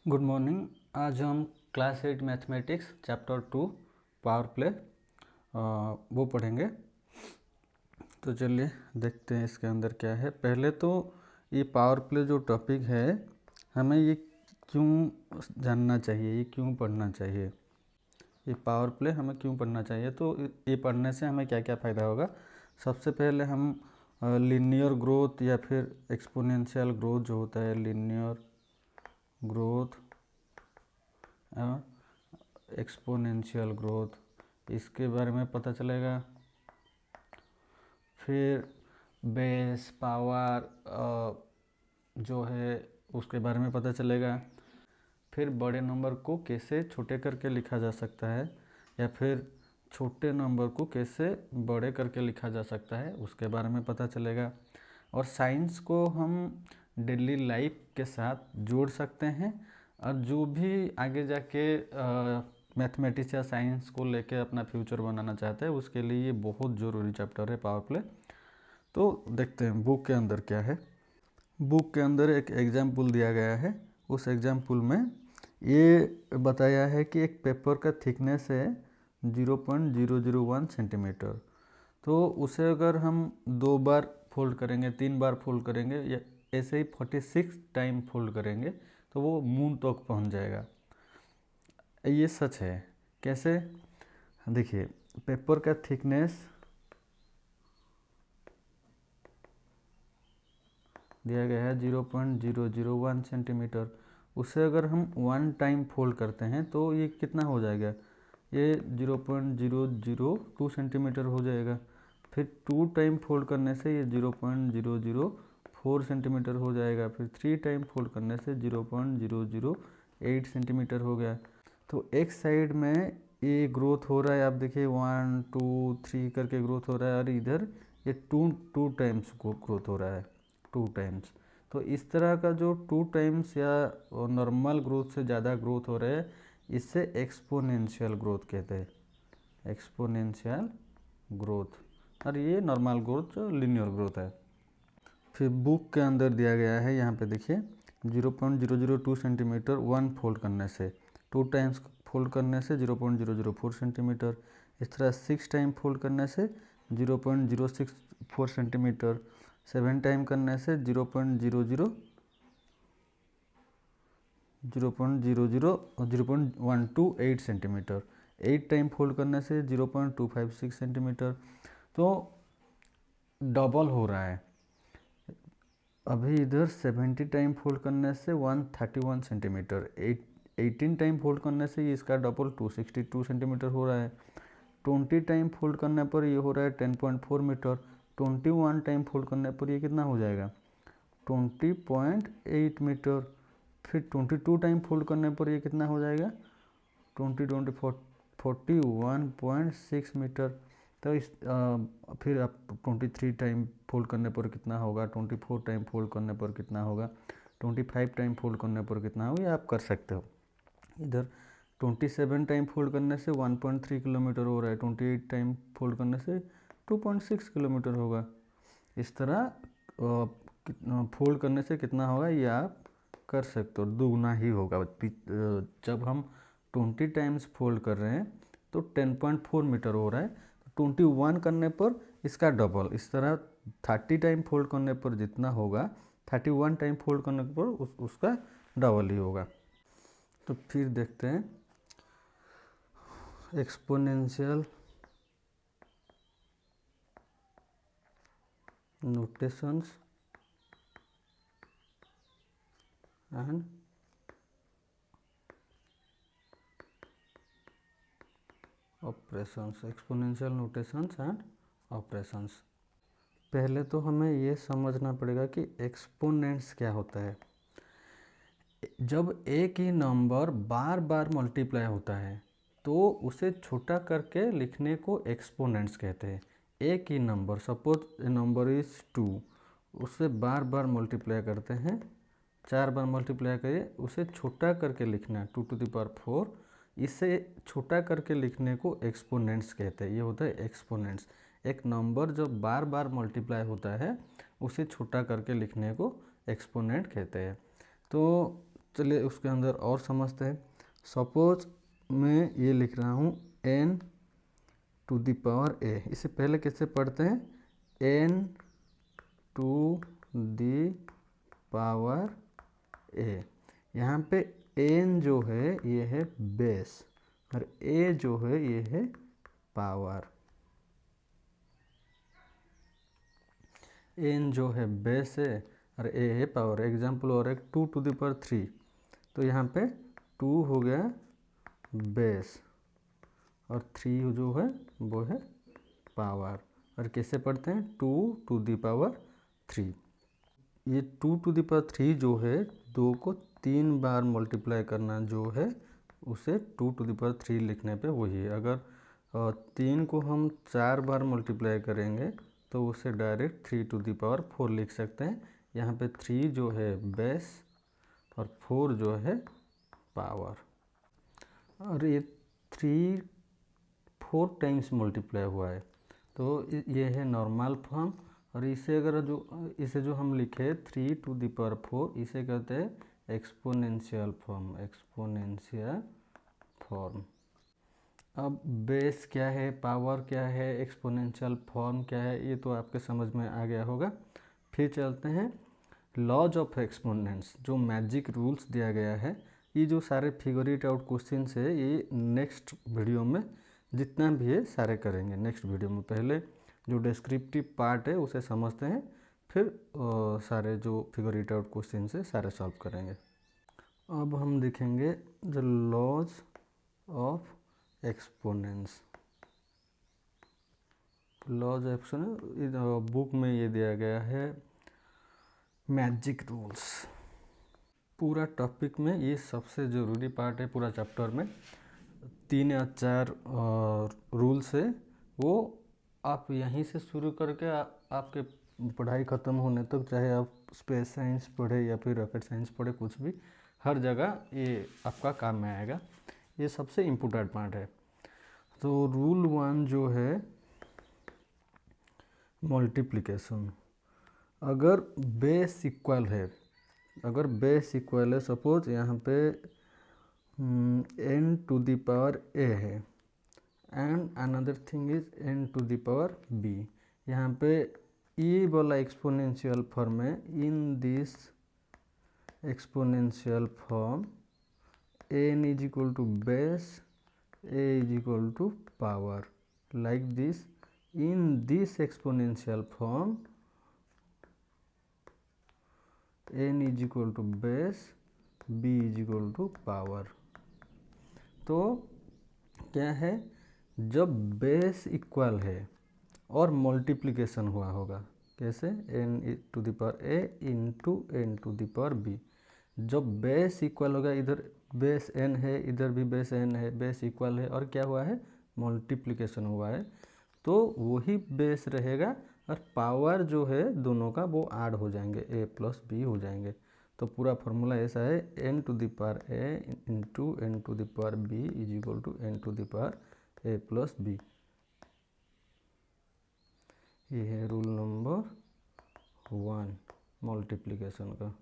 Good morning. आज हम class 8 mathematics chapter 2 power play वो पढ़ेंगे। तो चलिए देखते हैं इसके अंदर क्या है। पहले तो ये पावर प्ले जो टॉपिक है हमें ये क्यों जानना चाहिए, ये क्यों पढ़ना चाहिए, ये पावर प्ले हमें क्यों पढ़ना चाहिए। तो ये पढ़ने से हमें क्या क्या फ़ायदा होगा। सबसे पहले हम लीनियर ग्रोथ या फिर एक्सपोनेंशियल ग्रोथ जो होता है, लीनियर ग्रोथ एक्सपोनेंशियल ग्रोथ, इसके बारे में पता चलेगा। फिर बेस पावर जो है उसके बारे में पता चलेगा। फिर बड़े नंबर को कैसे छोटे करके लिखा जा सकता है या फिर छोटे नंबर को कैसे बड़े करके लिखा जा सकता है उसके बारे में पता चलेगा। और साइंस को हम डेली लाइफ के साथ जोड़ सकते हैं और जो भी आगे जाके मैथमेटिक्स या साइंस को लेके अपना फ्यूचर बनाना चाहते हैं उसके लिए ये बहुत ज़रूरी चैप्टर है पावर प्ले। तो देखते हैं बुक के अंदर क्या है। बुक के अंदर एक एग्जाम्पल दिया गया है। उस एग्जाम्पल में ये बताया है कि एक पेपर का थिकनेस है 0.001 सेंटीमीटर। तो उसे अगर हम 2 बार फोल्ड करेंगे, 3 बार फोल्ड करेंगे या ऐसे ही 46 टाइम फोल्ड करेंगे तो वो मून तक पहुंच जाएगा। ये सच है। कैसे? देखिए, पेपर का थिकनेस दिया गया है 0.001 सेंटीमीटर। उसे अगर हम 1 टाइम फोल्ड करते हैं तो ये कितना हो जाएगा, ये 0.002 सेंटीमीटर हो जाएगा। फिर 2 टाइम फोल्ड करने से ये 0.004 सेंटीमीटर हो जाएगा। फिर 3 टाइम फोल्ड करने से 0.008 सेंटीमीटर हो गया। तो एक साइड में ये ग्रोथ हो रहा है, आप देखिए 1 2 3 करके ग्रोथ हो रहा है और इधर ये टू टाइम्स ग्रोथ हो रहा है, 2 टाइम्स। तो इस तरह का जो 2 टाइम्स या नॉर्मल ग्रोथ से ज़्यादा ग्रोथ हो रहा है इससे एक्सपोनेंशियल ग्रोथ कहते हैं, एक्सपोनेंशियल ग्रोथ। और ये नॉर्मल ग्रोथ जो लीनियर ग्रोथ है। फिर बुक के अंदर दिया गया है, यहाँ पे देखिए 0.002 सेंटीमीटर 1 फोल्ड करने से, 2 टाइम्स फोल्ड करने से 0.004 सेंटीमीटर, इस तरह 6 टाइम फोल्ड करने से 0.064 सेंटीमीटर, 7 टाइम करने से 0.128 सेंटीमीटर, 8 टाइम फोल्ड करने से 0.256 सेंटीमीटर। तो डबल हो रहा है। अभी इधर 70 टाइम फोल्ड करने से 131 सेंटीमीटर, 18 टाइम फोल्ड करने से ये इसका डबल 262 सेंटीमीटर हो रहा है। 20 टाइम फोल्ड करने पर ये हो रहा है 10.4 मीटर। 21 टाइम फोल्ड करने पर ये कितना हो जाएगा, 20.8 मीटर। फिर 22 टाइम फोल्ड करने पर ये कितना हो जाएगा, 41.6 मीटर। तो इस फिर आप 23 टाइम फोल्ड करने पर कितना होगा, 24 टाइम फोल्ड करने पर कितना होगा, 25 टाइम फोल्ड करने पर कितना होगा, ये आप कर सकते हो। इधर 27 टाइम फोल्ड करने से 1.3 किलोमीटर हो रहा है, 28 टाइम फोल्ड करने से 2.6 किलोमीटर होगा। इस तरह फोल्ड करने से कितना होगा ये आप कर सकते हो, दुगना ही होगा। जब हम 20 टाइम्स फोल्ड कर रहे हैं तो 10.4 मीटर हो रहा है, 21 करने पर इसका डबल। इस तरह 30 टाइम फोल्ड करने पर जितना होगा 31 टाइम फोल्ड करने पर उसका डबल ही होगा। तो फिर देखते हैं exponential notations and operations, exponential notations and operations. पहले तो हमें ये समझना पड़ेगा कि एक्सपोनेंट्स क्या होता है। जब एक ही नंबर बार बार मल्टीप्लाई होता है तो उसे छोटा करके लिखने को एक्सपोनेंट्स कहते हैं। एक ही नंबर, सपोज नंबर इज 2, उससे बार बार मल्टीप्लाई करते हैं, 4 बार मल्टीप्लाई करिए, उसे छोटा करके लिखना है 2 to the power 4, इसे छोटा करके लिखने को एक्सपोनेंट्स कहते हैं। ये होता है एक्सपोनेंट्स। एक नंबर जब बार बार मल्टीप्लाई होता है उसे छोटा करके लिखने को एक्सपोनेंट कहते हैं। तो चलिए उसके अंदर और समझते हैं। सपोज मैं ये लिख रहा हूँ n to the power a, इससे पहले कैसे पढ़ते हैं, n to the power a। यहाँ पे n जो है ये है बेस और a जो है ये है पावर। n जो है बेस है और a है पावर। एग्जाम्पल और एक 2 टू द पावर 3, तो यहाँ पे 2 हो गया बेस और 3 जो है वो है पावर। और कैसे पढ़ते हैं, 2 टू द पावर 3। ये 2 टू द पावर 3 जो है 2 को 3 बार मल्टीप्लाई करना जो है उसे 2 टू द पावर 3 लिखने पे वही है। अगर 3 को हम 4 बार मल्टीप्लाई करेंगे तो उसे डायरेक्ट 3 टू द पावर 4 लिख सकते हैं। यहाँ पे 3 जो है बेस और 4 जो है पावर। और ये 3 4 टाइम्स मल्टीप्लाई हुआ है तो ये है नॉर्मल फॉर्म। और इसे इसे जो हम लिखे 3 टू द पावर 4, इसे कहते हैं एक्सपोनेंशियल फॉर्म। Exponential form. अब बेस क्या है, पावर क्या है, एक्सपोनेंशियल फॉर्म क्या है, ये तो आपके समझ में आ गया होगा। फिर चलते हैं लॉज ऑफ एक्सपोनेंट्स, जो मैजिक रूल्स दिया गया है। ये जो सारे फिगर इट आउट क्वेश्चंस है ये नेक्स्ट वीडियो में जितना भी है सारे करेंगे नेक्स्ट वीडियो में। पहले जो डिस्क्रिप्टिव पार्ट है उसे समझते हैं, फिर सारे जो फिगर इट आउट क्वेश्चंस है सारे सॉल्व करेंगे। अब हम देखेंगे the laws of exponents. Laws of exponents book में ये दिया गया है मैजिक रूल्स। पूरा टॉपिक में ये सबसे ज़रूरी पार्ट है। पूरा चैप्टर में 3 या 4 रूल्स है, वो आप यहीं से शुरू करके आपके पढ़ाई ख़त्म होने तक, चाहे आप स्पेस साइंस पढ़े या फिर रॉकेट साइंस पढ़े, कुछ भी, हर जगह ये आपका काम में आएगा। ये सबसे इम्पोर्टेंट पार्ट है। तो रूल 1 जो है मल्टीप्लिकेशन। अगर बेस इक्वल है, सपोज यहाँ पे n to the power a है and another thing is n to the power b। यहाँ पे ये वाला एक्सपोनेंशियल फॉर्म है। In this exponential form n is equal to base, a is equal to power, like this. In this exponential form n is equal to base, b is equal to power. तो क्या है, जब base equal है और multiplication हुआ होगा, कैसे, n to the power a into n to the power b। जब बेस इक्वल होगा, इधर बेस n है, इधर भी बेस n है, बेस इक्वल है और क्या हुआ है, मल्टीप्लिकेशन हुआ है, तो वही बेस रहेगा और पावर जो है दोनों का वो ऐड हो जाएंगे, a प्लस b हो जाएंगे। तो पूरा फार्मूला ऐसा है, n to the power a into n to the power b is equal to n to the power a plus b। ये है रूल नंबर 1 मल्टीप्लिकेशन का।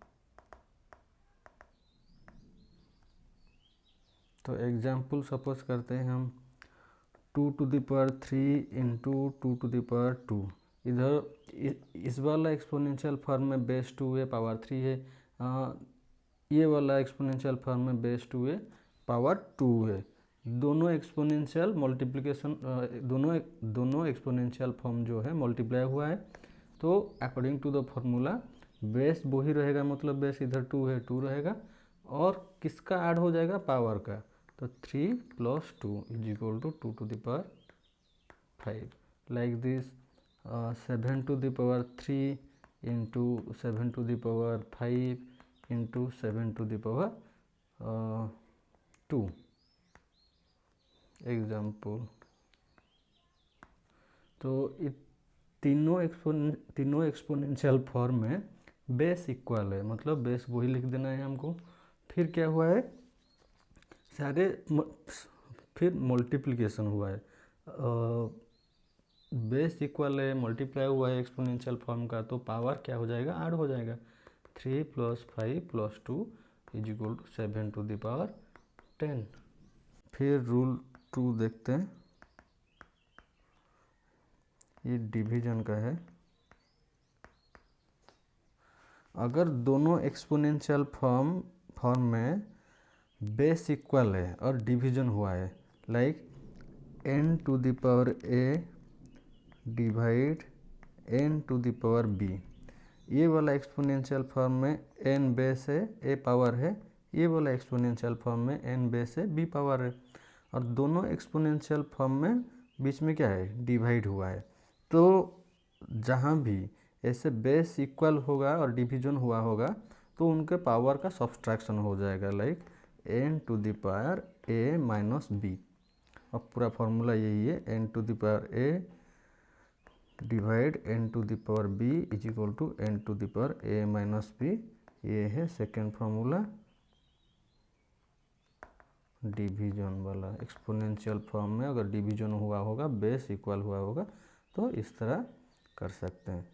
तो एग्जाम्पल सपोज करते हैं हम 2 to the power 3 into 2 to the power 2। इधर इस वाला एक्सपोनेंशियल फॉर्म में बेस 2 है, पावर 3 है। ये वाला एक्सपोनेंशियल फॉर्म में बेस 2 है, पावर 2 है। दोनों एक्सपोनेंशियल मल्टीप्लिकेशन, दोनों एक्सपोनेंशियल फॉर्म जो है मल्टीप्लाई हुआ है। तो according to the formula base वो ही रहेगा, मतलब बेस इधर 2 है, 2 रहेगा और किसका ऐड हो जाएगा, पावर का। तो 3 plus 2 is equal to 2 to the power 5, like this. 7 to the power 3 into 7 to the power 5 into 7 to the power 2। Example. तो तीनों एक्सपोनेंशियल फॉर्म में बेस इक्वल है, मतलब बेस वही लिख देना है हमको। फिर क्या हुआ है, फिर मल्टीप्लिकेशन हुआ है। बेस इक्वल है, मल्टीप्लाई हुआ है एक्सपोनेंशियल फॉर्म का, तो पावर क्या हो जाएगा, ऐड हो जाएगा। 3 plus 5 plus 2 is equal to 7 to the power 10। फिर रूल 2 देखते हैं, ये डिवीजन का है। अगर दोनों एक्सपोनेंशियल फॉर्म में बेस इक्वल है और डिवीजन हुआ है, like n to the power a divide n to the power b, ये वाला एक्सपोनेंशियल फॉर्म में n बेस है, a पावर है, ये वाला एक्सपोनेंशियल फॉर्म में n बेस है, b पावर है, और दोनों एक्सपोनेंशियल फॉर्म में बीच में क्या है, डिवाइड हुआ है। तो जहाँ भी ऐसे बेस इक्वल होगा और डिवीजन हुआ होगा तो उनके पावर का सब्सट्रैक्शन हो जाएगा, like n to the power a minus b। अब पूरा फॉर्मूला यही है, n to the power a divide n to the power b is equal to n to the power a minus b। ये है second formula division वाला। Exponential form में अगर division हुआ होगा, बेस इक्वल हुआ होगा, तो इस तरह कर सकते हैं।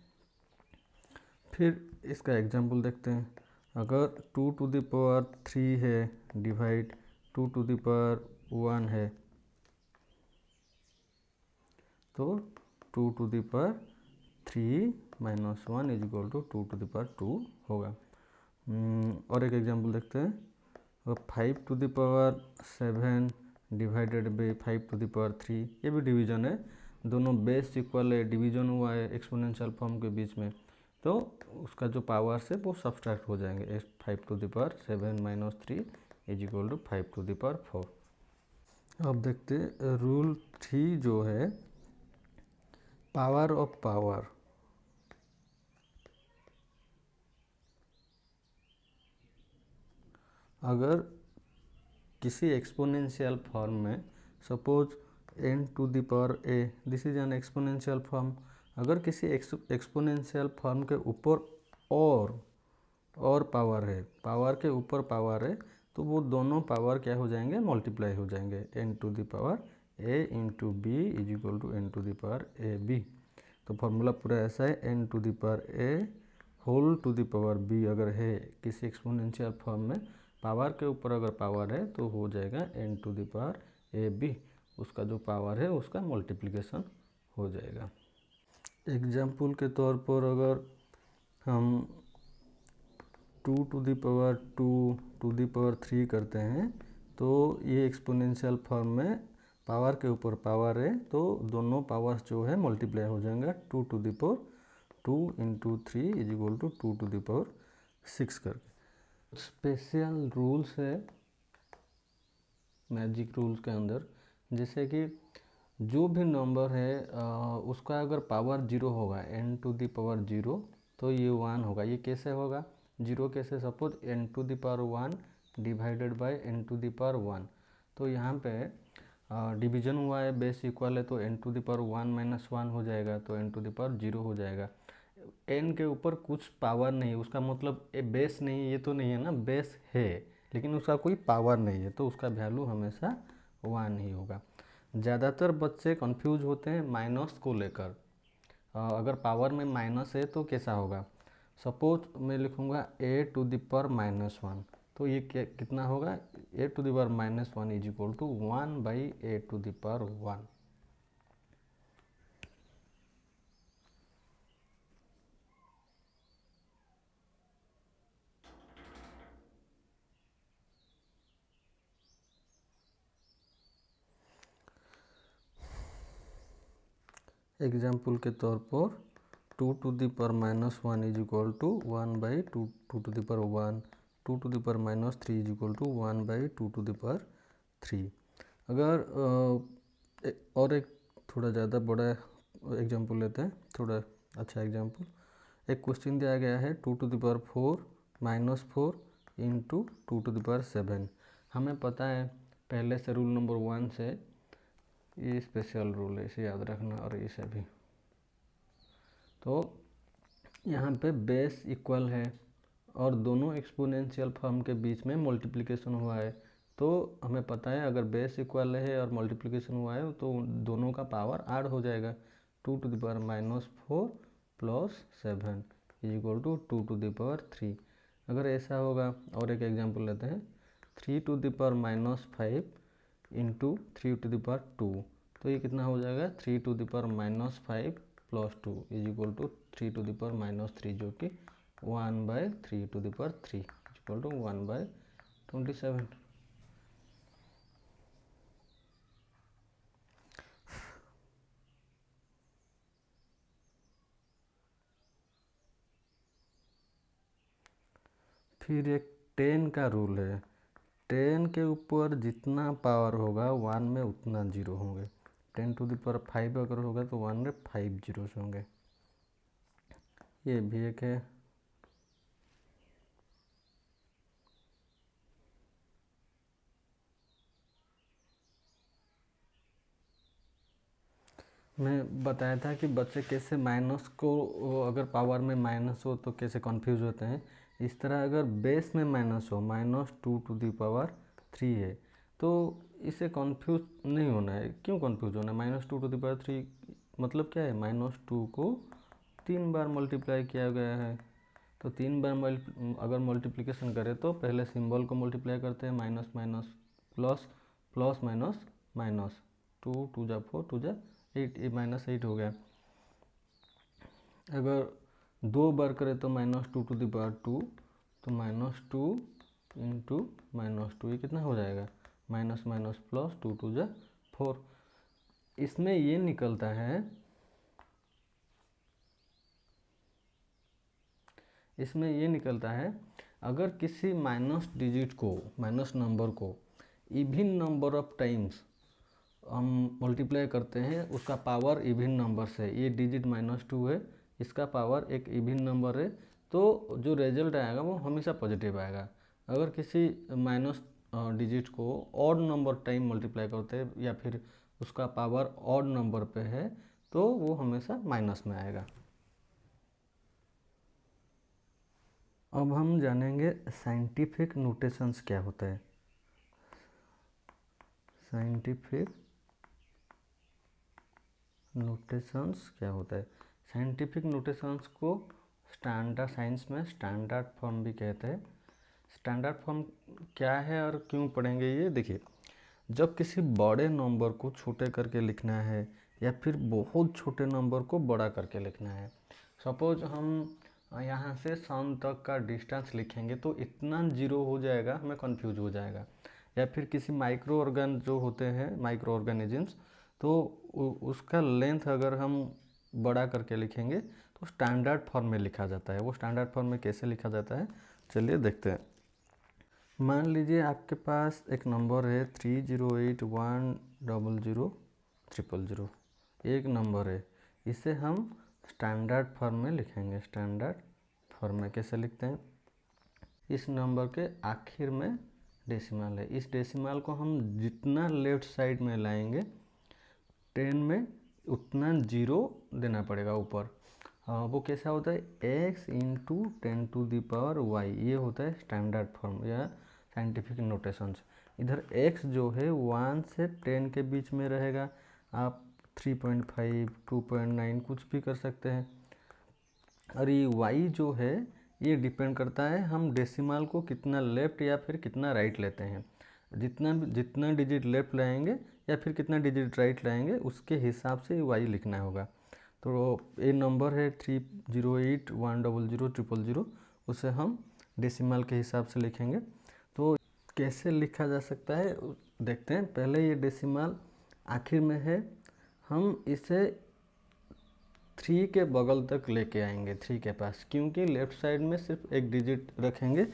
फिर इसका एग्जांपल देखते हैं। अगर 2 टू द पावर 3 है डिवाइड 2 टू द पावर 1 है, तो 2 to the power 3 minus 1 is equal to 2 to the power 2 होगा। और एक एग्जांपल देखते हैं। 5 to the power 7 divided by 5 to the power 3, ये भी डिवीजन है, दोनों बेस इक्वल है, डिवीजन हुआ है एक्सपोनेंशियल फॉर्म के बीच में, तो उसका जो पावर्स है वो सब्सट्रैक्ट हो जाएंगे। 5 to the power 7 minus 3 is equal to 5 to the power 4। अब देखते रूल 3 जो है, पावर ऑफ पावर। अगर किसी एक्सपोनेंशियल फॉर्म में, suppose n to the power a, this is an exponential form, अगर किसी एक्सपोनेंशियल फॉर्म के ऊपर और पावर है, पावर के ऊपर पावर है, तो वो दोनों पावर क्या हो जाएंगे, मल्टीप्लाई हो जाएंगे। n to the power a into B is equal to n to the power A B. तो फॉर्मूला पूरा ऐसा है, n to the power a whole to the power b अगर है किसी एक्सपोनेंशियल फॉर्म में, पावर के ऊपर अगर पावर है तो हो जाएगा n to the power A B, उसका जो पावर है उसका मल्टीप्लिकेशन हो जाएगा। एग्जाम्पल के तौर पर अगर हम 2 to the power 2 to the power 3 करते हैं, तो ये एक्सपोनेंशियल फॉर्म में पावर के ऊपर पावर है, तो दोनों पावर्स जो है मल्टीप्लाई हो जाएंगे। 2 to the power 2 into 3 is equal to 2 to the power 6 करके। स्पेशल रूल्स है मैजिक रूल्स के अंदर, जैसे कि जो भी नंबर है उसका अगर पावर 0 होगा, n टू द पावर 0, तो ये 1 होगा। ये कैसे होगा 0 कैसे, suppose n to the power 1 divided by n to the power 1, तो यहाँ पे डिवीजन हुआ है, बेस इक्वल है, तो n to the power 1 minus 1 हो जाएगा, तो n टू द पावर 0 हो जाएगा। n के ऊपर कुछ पावर नहीं, उसका मतलब ये बेस नहीं, ये तो नहीं है ना, बेस है लेकिन उसका कोई पावर नहीं है, तो उसका वैल्यू हमेशा 1 ही होगा। ज़्यादातर बच्चे कंफ्यूज होते हैं माइनस को लेकर। अगर पावर में माइनस है तो कैसा होगा, सपोज मैं लिखूँगा a to the power minus 1, तो ये कितना होगा, a to the power minus 1 is equal to 1 by a to the power 1। Example के तौर पर 2 to the power minus 1 is equal to 1 by 2 to the power 1, 2 to the power minus 3 is equal to 1 by 2 to the power 3। अगर और एक थोड़ा ज़्यादा बड़ा example लेते हैं, थोड़ा अच्छा एग्जाम्पल। एक क्वेश्चन दिया गया है 2 to the power 4 minus 4 into 2 to the power 7। हमें पता है पहले से रूल नंबर 1 से, ये स्पेशल रूल है, इसे याद रखना, और इसे भी। तो यहाँ पे बेस इक्वल है और दोनों एक्सपोनेंशियल फॉर्म के बीच में मल्टीप्लिकेशन हुआ है, तो हमें पता है अगर बेस इक्वल है और मल्टीप्लिकेशन हुआ है तो दोनों का पावर ऐड हो जाएगा। 2 to the power minus 4 plus 7 is equal to 2 to the power 3। अगर ऐसा होगा, और एक एग्जांपल लेते हैं, 3⁻⁻5 इंटू 3⁻², तो ये कितना हो जाएगा 3⁻⁻5 + 2 इज इक्वल टू 3⁻3, जो कि 1/3⁻3 इक्वल टू 1/27। फिर एक 10 का रूल है, 10 के ऊपर जितना पावर होगा 1 में उतना जीरो होंगे। 10⁵ अगर होगा तो 1 में 5 जीरोस होंगे। ये भी एक है। मैं बताया था कि बच्चे कैसे माइनस को, अगर पावर में माइनस हो तो कैसे कंफ्यूज होते हैं। इस तरह अगर बेस में माइनस हो, -2⁻³ है, तो इसे कंफ्यूज नहीं होना है। क्यों कंफ्यूज होना है? -2⁻³ मतलब क्या है? -2 को 3 बार मल्टीप्लाई किया गया है, तो 3 बार अगर मल्टीप्लिकेशन करें तो पहले सिंबल को मल्टीप्लाई करते हैं, minus minus plus, plus minus minus, 2 2 जा 4 2 जा 8, ये -8 हो गया। अगर 2 बार करें तो -2⁻², तो -2 इंटू -2, ये कितना हो जाएगा? माइनस माइनस प्लस, 2 2 जा 4। इसमें ये निकलता है, अगर किसी माइनस डिजिट को, माइनस नंबर को इवन नंबर ऑफ टाइम्स हम मल्टीप्लाई करते हैं, उसका पावर इवन नंबर से, ये डिजिट -2 है, इसका पावर एक इवन नंबर है, तो जो रिजल्ट आएगा वो हमेशा पॉजिटिव आएगा। अगर किसी माइनस डिजिट को ऑड नंबर टाइम मल्टीप्लाई करते हैं या फिर उसका पावर ऑड नंबर पे है, तो वो हमेशा माइनस में आएगा। अब हम जानेंगे साइंटिफिक नोटेशंस क्या होता है। साइंटिफिक नोटेशंस क्या होता है? साइंटिफिक नोटेशंस को स्टैंडर्ड, साइंस में स्टैंडर्ड फॉर्म भी कहते हैं। स्टैंडर्ड फॉर्म क्या है और क्यों पढ़ेंगे ये देखिए। जब किसी बड़े नंबर को छोटे करके लिखना है या फिर बहुत छोटे नंबर को बड़ा करके लिखना है, सपोज हम यहाँ से सन तक का डिस्टेंस लिखेंगे तो इतना जीरो हो जाएगा, हमें कंफ्यूज हो जाएगा। या फिर किसी माइक्रो ऑर्गन जो होते हैं, माइक्रो ऑर्गेनिजम्स, तो उसका लेंथ अगर हम बड़ा करके लिखेंगे तो स्टैंडर्ड फॉर्म में लिखा जाता है। वो स्टैंडर्ड फॉर्म में कैसे लिखा जाता है, चलिए देखते हैं। मान लीजिए आपके पास एक नंबर है 308100000, एक नंबर है, इसे हम स्टैंडर्ड फॉर्म में लिखेंगे। स्टैंडर्ड फॉर्म में कैसे लिखते हैं? इस नंबर के आखिर में डेसिमल है, इस डेसिमल को हम जितना लेफ्ट साइड में लाएंगे 10 में, उतना जीरो देना पड़ेगा ऊपर। वो कैसा होता है? x इंटू 10⁻y, ये होता है स्टैंडर्ड फॉर्म या साइंटिफिक नोटेशंस। इधर x जो है 1 से 10 के बीच में रहेगा, आप 3.5 2.9 कुछ भी कर सकते हैं। और ये y जो है ये डिपेंड करता है हम डेसिमल को कितना लेफ्ट या फिर कितना राइट लेते हैं। जितना डिजिट लेफ्ट लाएंगे या फिर कितना डिजिट राइट लाएंगे, उसके हिसाब से y लिखना होगा। तो ये नंबर है 308100000, उसे हम डेसिमल के हिसाब से लिखेंगे। तो कैसे लिखा जा सकता है देखते हैं। पहले ये डेसिमल आखिर में है, हम इसे 3 के बगल तक लेके आएंगे, 3 के पास, क्योंकि लेफ्ट साइड में सिर्फ एक डिजिट रखेंगे।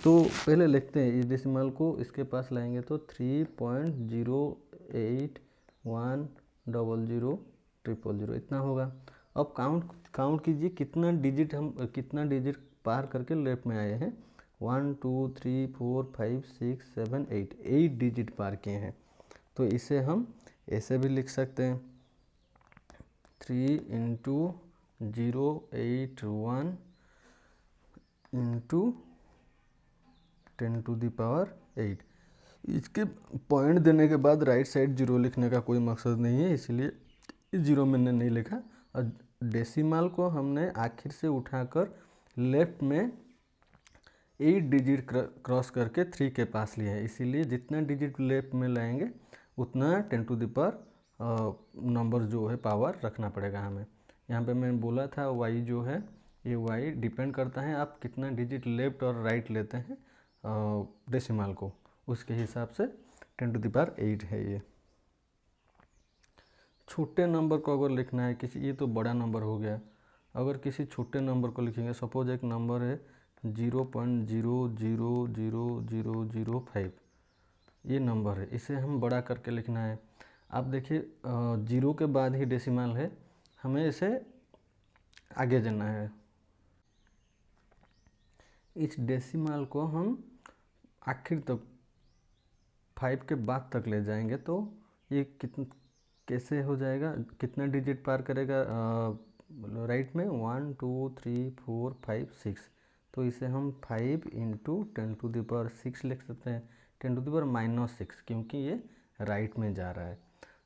तो पहले लिखते हैं, इस डेसिमल को इसके पास लाएंगे तो 3.0810000 इतना होगा। अब काउंट कीजिए कितना डिजिट पार करके लेफ्ट में आए हैं। 1 2 3 4 5 6 7 8 डिजिट पार किए हैं। तो इसे हम ऐसे भी लिख सकते हैं, 3 इंटू 081 इंटू 10⁸। इसके पॉइंट देने के बाद राइट साइड जीरो लिखने का कोई मकसद नहीं है, इसलिए जीरो मैंने नहीं लिखा। और डेसिमल को हमने आखिर से उठाकर लेफ्ट में 8 डिजिट क्रॉस करके 3 के पास लिया है, इसीलिए जितना डिजिट लेफ्ट में लाएंगे उतना 10 टू द पावर नंबर जो है पावर रखना पड़ेगा हमें। यहाँ पे मैंने बोला था y जो है ये y डिपेंड करता है आप कितना डिजिट लेफ्ट और राइट लेते हैं डेसिमल को, उसके हिसाब से 10 टू द पावर 8 है ये। छोटे नंबर को अगर लिखना है किसी, ये तो बड़ा नंबर हो गया, अगर किसी छोटे नंबर को लिखेंगे, सपोज एक नंबर है 0.000005, ये नंबर है, इसे हम बड़ा करके लिखना है। आप देखिए 0 के बाद ही डेसिमल है, हमें इसे आगे जाना है। इस डेसिमल को हम आखिर तक 5 के बाद तक ले जाएंगे तो ये कैसे हो जाएगा, कितना डिजिट पार करेगा राइट में 1 2 3 4 5 6, तो इसे हम 5 इंटू 10 टू द पावर 6 लिख सकते हैं, 10 टू द पावर -6, क्योंकि ये राइट में जा रहा है।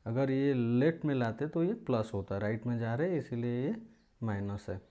अगर ये लेफ्ट में लाते तो ये प्लस होता, राइट में जा रहे हैं इसीलिए ये माइनस है।